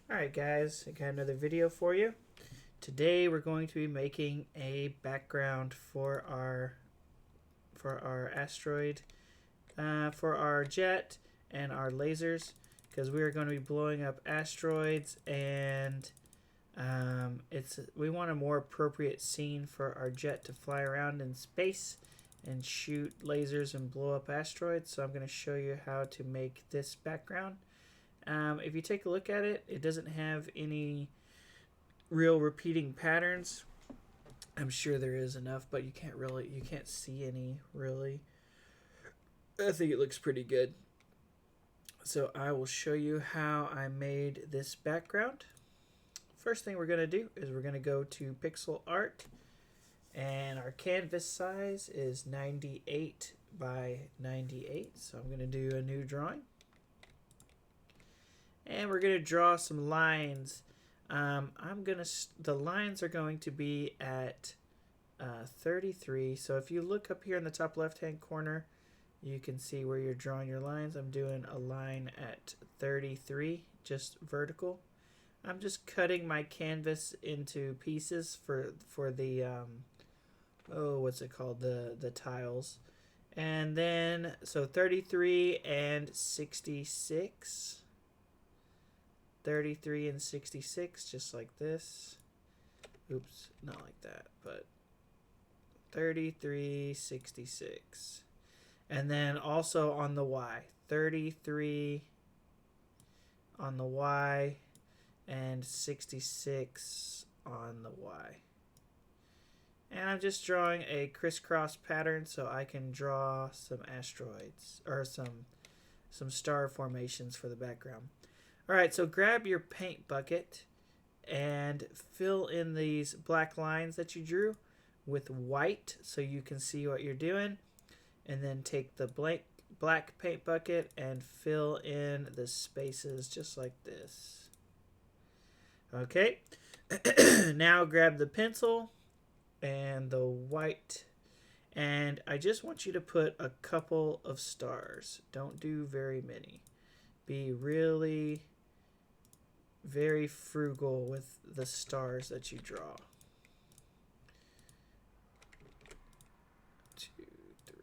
Alright guys, I got another video for you. Today we're going to be making a background for our asteroid, for our jet and our lasers, because we are going to be blowing up asteroids, and we want a more appropriate scene for our jet to fly around in space and shoot lasers and blow up asteroids. So I'm going to show you how to make this background. If you take a look at it, it doesn't have any real repeating patterns. I'm sure there is enough, but you can't see any really. I think it looks pretty good. So I will show you how I made this background. First thing we're going to do is we're going to go to pixel art, and our canvas size is 98 by 98. So I'm going to do a new drawing. And we're going to draw some lines. The lines are going to be at 33. So if you look up here in the top left hand corner, you can see where you're drawing your lines. I'm doing a line at 33, just vertical. I'm just cutting my canvas into pieces for the what's it called, the tiles. And then so 33 and 66. 33 and 66, just like this. Oops, not like that, but 33, 66. And then also on the Y, 33 on the Y and 66 on the Y. And I'm just drawing a crisscross pattern so I can draw some asteroids or some star formations for the background. Alright, so grab your paint bucket and fill in these black lines that you drew with white so you can see what you're doing. And then take the black paint bucket and fill in the spaces just like this. Okay, now grab the pencil and the white, and I just want you to put a couple of stars. Don't do very many. Be really very frugal with the stars that you draw. 2, 3.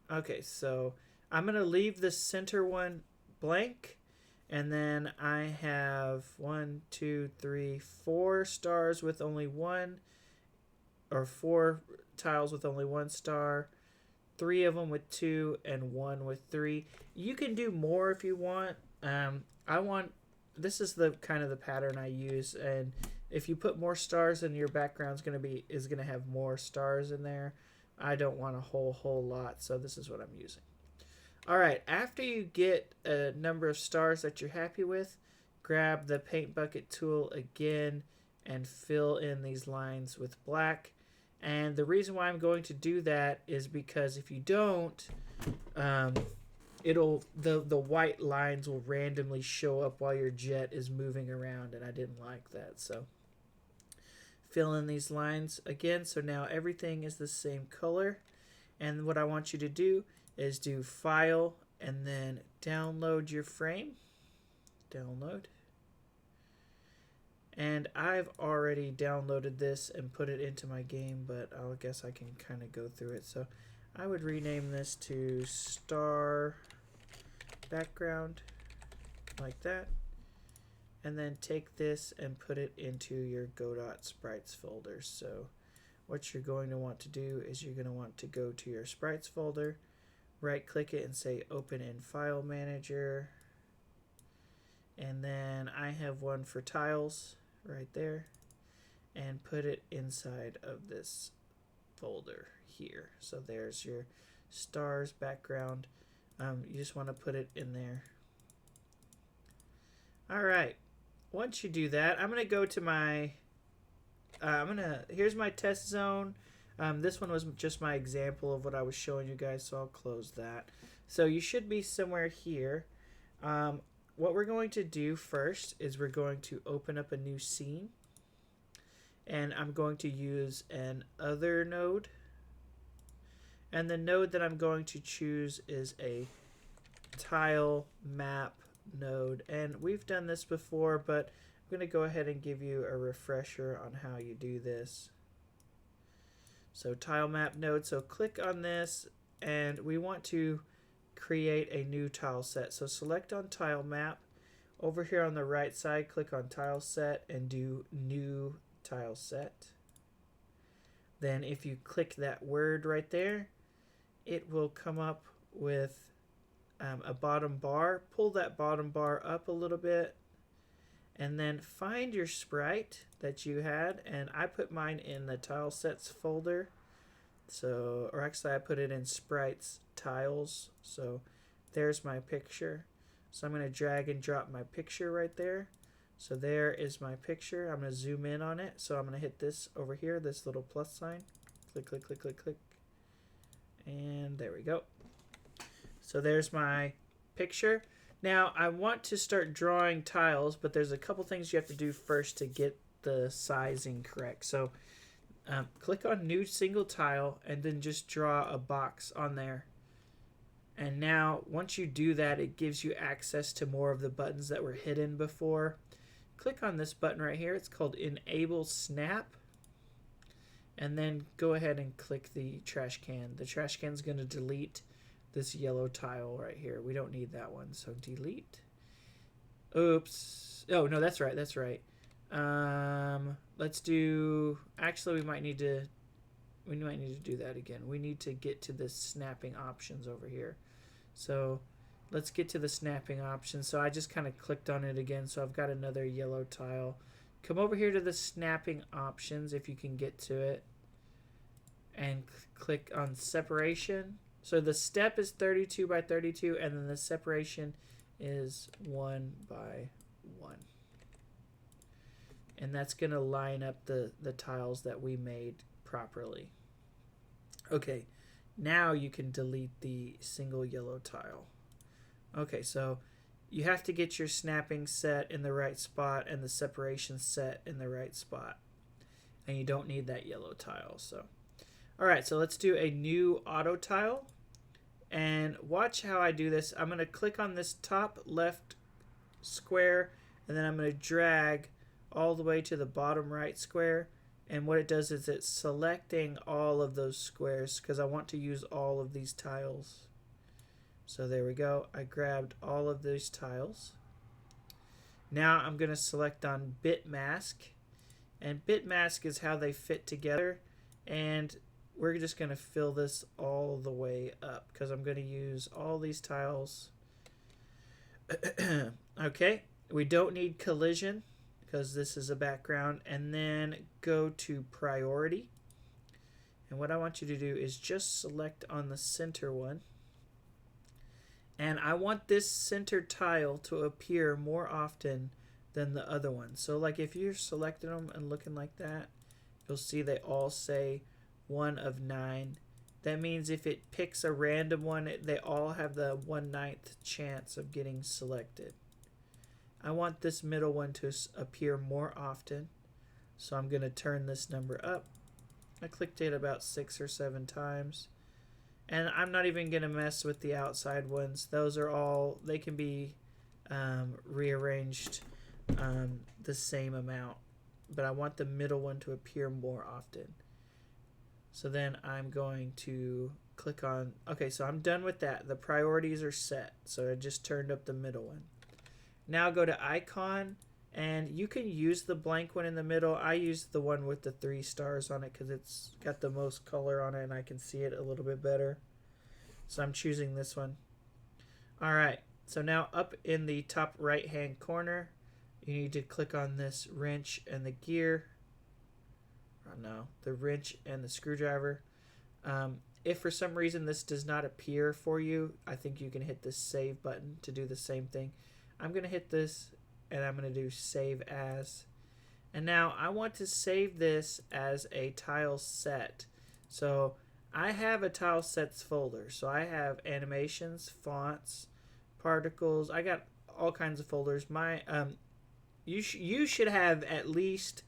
Okay, so I'm going to leave the center one blank, and then I have 1, 2, 3, 4 stars with only one, or 4 tiles with only 1 star, 3 of them with 2, and 1 with 3. You can do more if you want. This is the kind of the pattern I use, and if you put more stars, then your background's is gonna have more stars in there. I don't want a whole lot, so this is what I'm using. All right, after you get a number of stars that you're happy with, grab the paint bucket tool again and fill in these lines with black. And the reason why I'm going to do that is because if you don't, the white lines will randomly show up while your jet is moving around, and I didn't like that. So fill in these lines again, so now everything is the same color. And what I want you to do is do File and then download your frame. Download. And I've already downloaded this and put it into my game, but I guess I can kind of go through it. So I would rename this to Star Background, like that. And then take this and put it into your Go.Sprites folder. So what you're going to want to do is you're going to want to go to your Sprites folder, right click it and say Open in File Manager. And then I have one for tiles right there, and put it inside of this folder here. So there's your stars background. You just want to put it in there. All right, once you do that, I'm gonna go to my here's my test zone. This one was just my example of what I was showing you guys, so I'll close that. So you should be somewhere here. What we're going to do first is we're going to open up a new scene, and I'm going to use an other node, and the node that I'm going to choose is a tile map node. And we've done this before, but I'm going to go ahead and give you a refresher on how you do this. So tile map node, so click on this, and we want to create a new tile set. So select on tile map. Over here on the right side, click on tile set and do new tile set. Then if you click that word right there, it will come up with a bottom bar. Pull that bottom bar up a little bit, and then find your sprite that you had, and I put mine in the tile sets folder. So, or actually I put it in sprites tiles. So there's my picture. So I'm going to drag and drop my picture right there. So there is my picture. I'm going to zoom in on it. So I'm going to hit this over here, this little plus sign. Click, click, click, click, click. And there we go. So there's my picture. Now I want to start drawing tiles, but there's a couple things you have to do first to get the sizing correct. So click on new single tile and then just draw a box on there. And now once you do that, it gives you access to more of the buttons that were hidden before. Click on this button right here. It's called Enable Snap. And then go ahead and click the trash can. The trash can is going to delete this yellow tile right here. We don't need that one, so delete. Oops. Oh, no, that's right. That's right. Let's do, actually we might need to do that again. We need to get to the snapping options over here. So let's get to the snapping options. So I just kind of clicked on it again, so I've got another yellow tile. Come over here to the snapping options if you can get to it, and click on separation. So the step is 32 by 32, and then the separation is 1 by 1. And that's going to line up the tiles that we made properly. Okay, now you can delete the single yellow tile. Okay, so you have to get your snapping set in the right spot and the separation set in the right spot. And you don't need that yellow tile. So, all right, so let's do a new auto tile. And watch how I do this. I'm going to click on this top left square, and then I'm going to drag all the way to the bottom right square. And what it does is it's selecting all of those squares because I want to use all of these tiles. So there we go. I grabbed all of these tiles. Now I'm going to select on bit mask. And bit mask is how they fit together. And we're just going to fill this all the way up because I'm going to use all these tiles. Okay, we don't need collision because this is a background. And then go to priority. And what I want you to do is just select on the center one. And I want this center tile to appear more often than the other one. So like if you're selecting them and looking like that, you'll see they all say 1 of 9. That means if it picks a random one, they all have the 1/9 chance of getting selected. I want this middle one to appear more often, so I'm going to turn this number up. I clicked it about 6 or 7 times. And I'm not even going to mess with the outside ones. Those are all, they can be rearranged the same amount. But I want the middle one to appear more often. So then I'm going to click on, okay, so I'm done with that. The priorities are set. So I just turned up the middle one. Now go to icon, and you can use the blank one in the middle. I use the one with the 3 stars on it because it's got the most color on it and I can see it a little bit better. So I'm choosing this one. All right, so now up in the top right hand corner, you need to click on this wrench and the gear. Oh no, the wrench and the screwdriver. If for some reason this does not appear for you, I think you can hit the save button to do the same thing. I'm going to hit this and I'm going to do save as. And now I want to save this as a tile set. So I have a tile sets folder. So I have animations, fonts, particles. I got all kinds of folders. You should have at least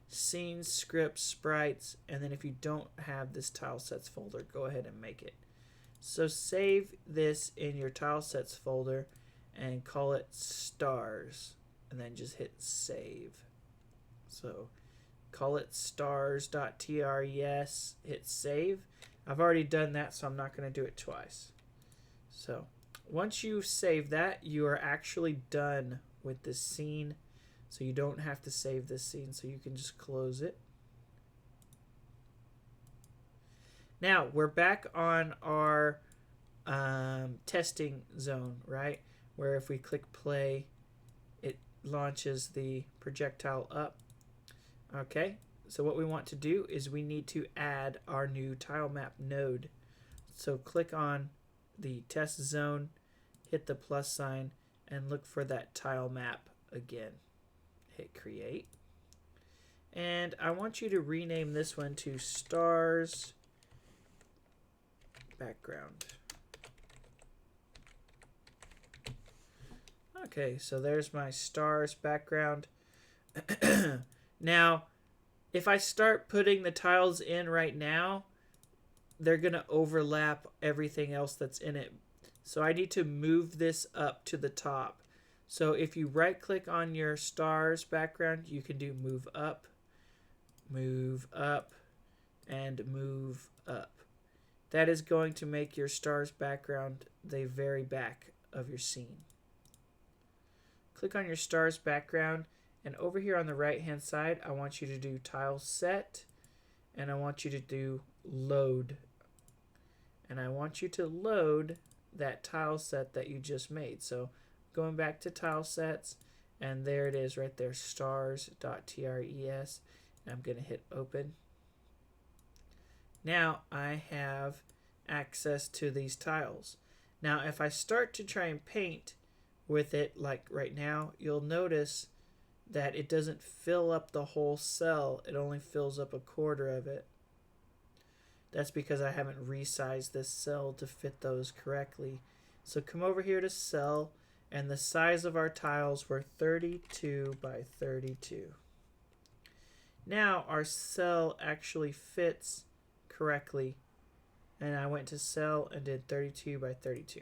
scenes, scripts, sprites, and then if you don't have this tile sets folder, go ahead and make it. So save this in your tile sets folder and call it stars. and then just hit save. So call it stars.tres, hit save. I've already done that, so I'm not going to do it twice. So once you save that, you are actually done with this scene. So you don't have to save this scene, so you can just close it. Now we're back on our testing zone, right? Where if we click play, it launches the projectile up. Okay, so what we want to do is we need to add our new tile map node. So click on the test zone, hit the plus sign, and look for that tile map again. Hit create. And I want you to rename this one to stars background. Okay, so there's my stars background. Now, if I start putting the tiles in right now, they're going to overlap everything else that's in it. So I need to move this up to the top. So if you right click on your stars background, you can do move up, and move up. That is going to make your stars background the very back of your scene. Click on your stars background, and over here on the right hand side, I want you to do tile set, and I want you to do load. And I want you to load that tile set that you just made. So going back to tile sets, and there it is right there, stars.tres. I'm going to hit open. Now I have access to these tiles. Now if I start to try and paint with it like right now, you'll notice that it doesn't fill up the whole cell. It only fills up a quarter of it. That's because I haven't resized this cell to fit those correctly. So come over here to cell, and the size of our tiles were 32 by 32. Now our cell actually fits correctly, and I went to cell and did 32 by 32.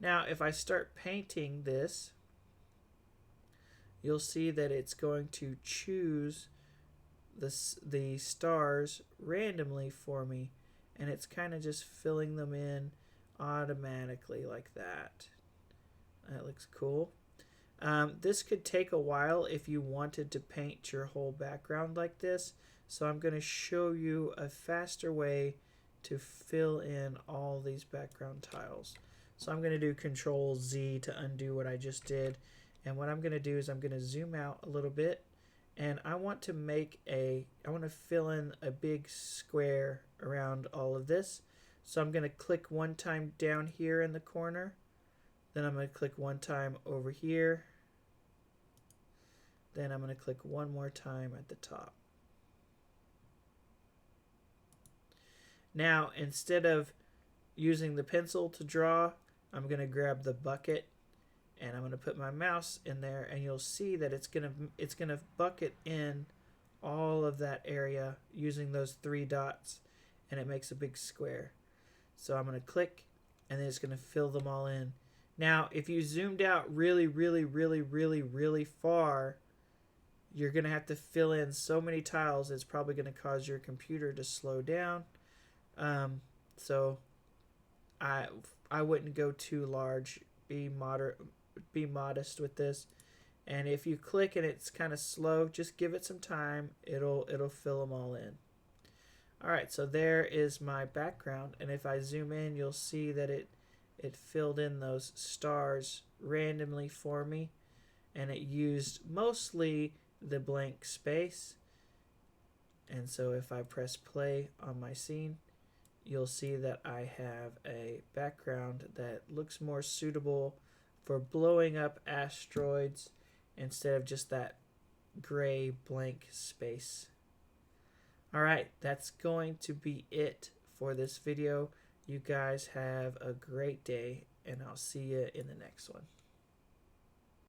Now if I start painting this, you'll see that it's going to choose the stars randomly for me, and it's kind of just filling them in automatically like that. That looks cool. This could take a while if you wanted to paint your whole background like this, so I'm going to show you a faster way to fill in all these background tiles. So I'm going to do Control Z to undo what I just did, and what I'm going to do is I'm going to zoom out a little bit, and I want to fill in a big square around all of this. So I'm going to click one time down here in the corner, then I'm going to click one time over here, then I'm going to click one more time at the top. Now instead of using the pencil to draw, I'm going to grab the bucket, and I'm going to put my mouse in there, and you'll see that it's going to bucket in all of that area using those 3 dots, and it makes a big square. So I'm going to click, and then it's going to fill them all in. Now if you zoomed out really far, you're going to have to fill in so many tiles, it's probably going to cause your computer to slow down. So I wouldn't go too large. Be modest with this, and if you click and it's kind of slow, just give it some time. It'll fill them all in. Alright, so there is my background, and if I zoom in, you'll see that it filled in those stars randomly for me, and it used mostly the blank space. And so if I press play on my scene, you'll see that I have a background that looks more suitable for blowing up asteroids instead of just that gray blank space. Alright, that's going to be it for this video. You guys have a great day, and I'll see you in the next one.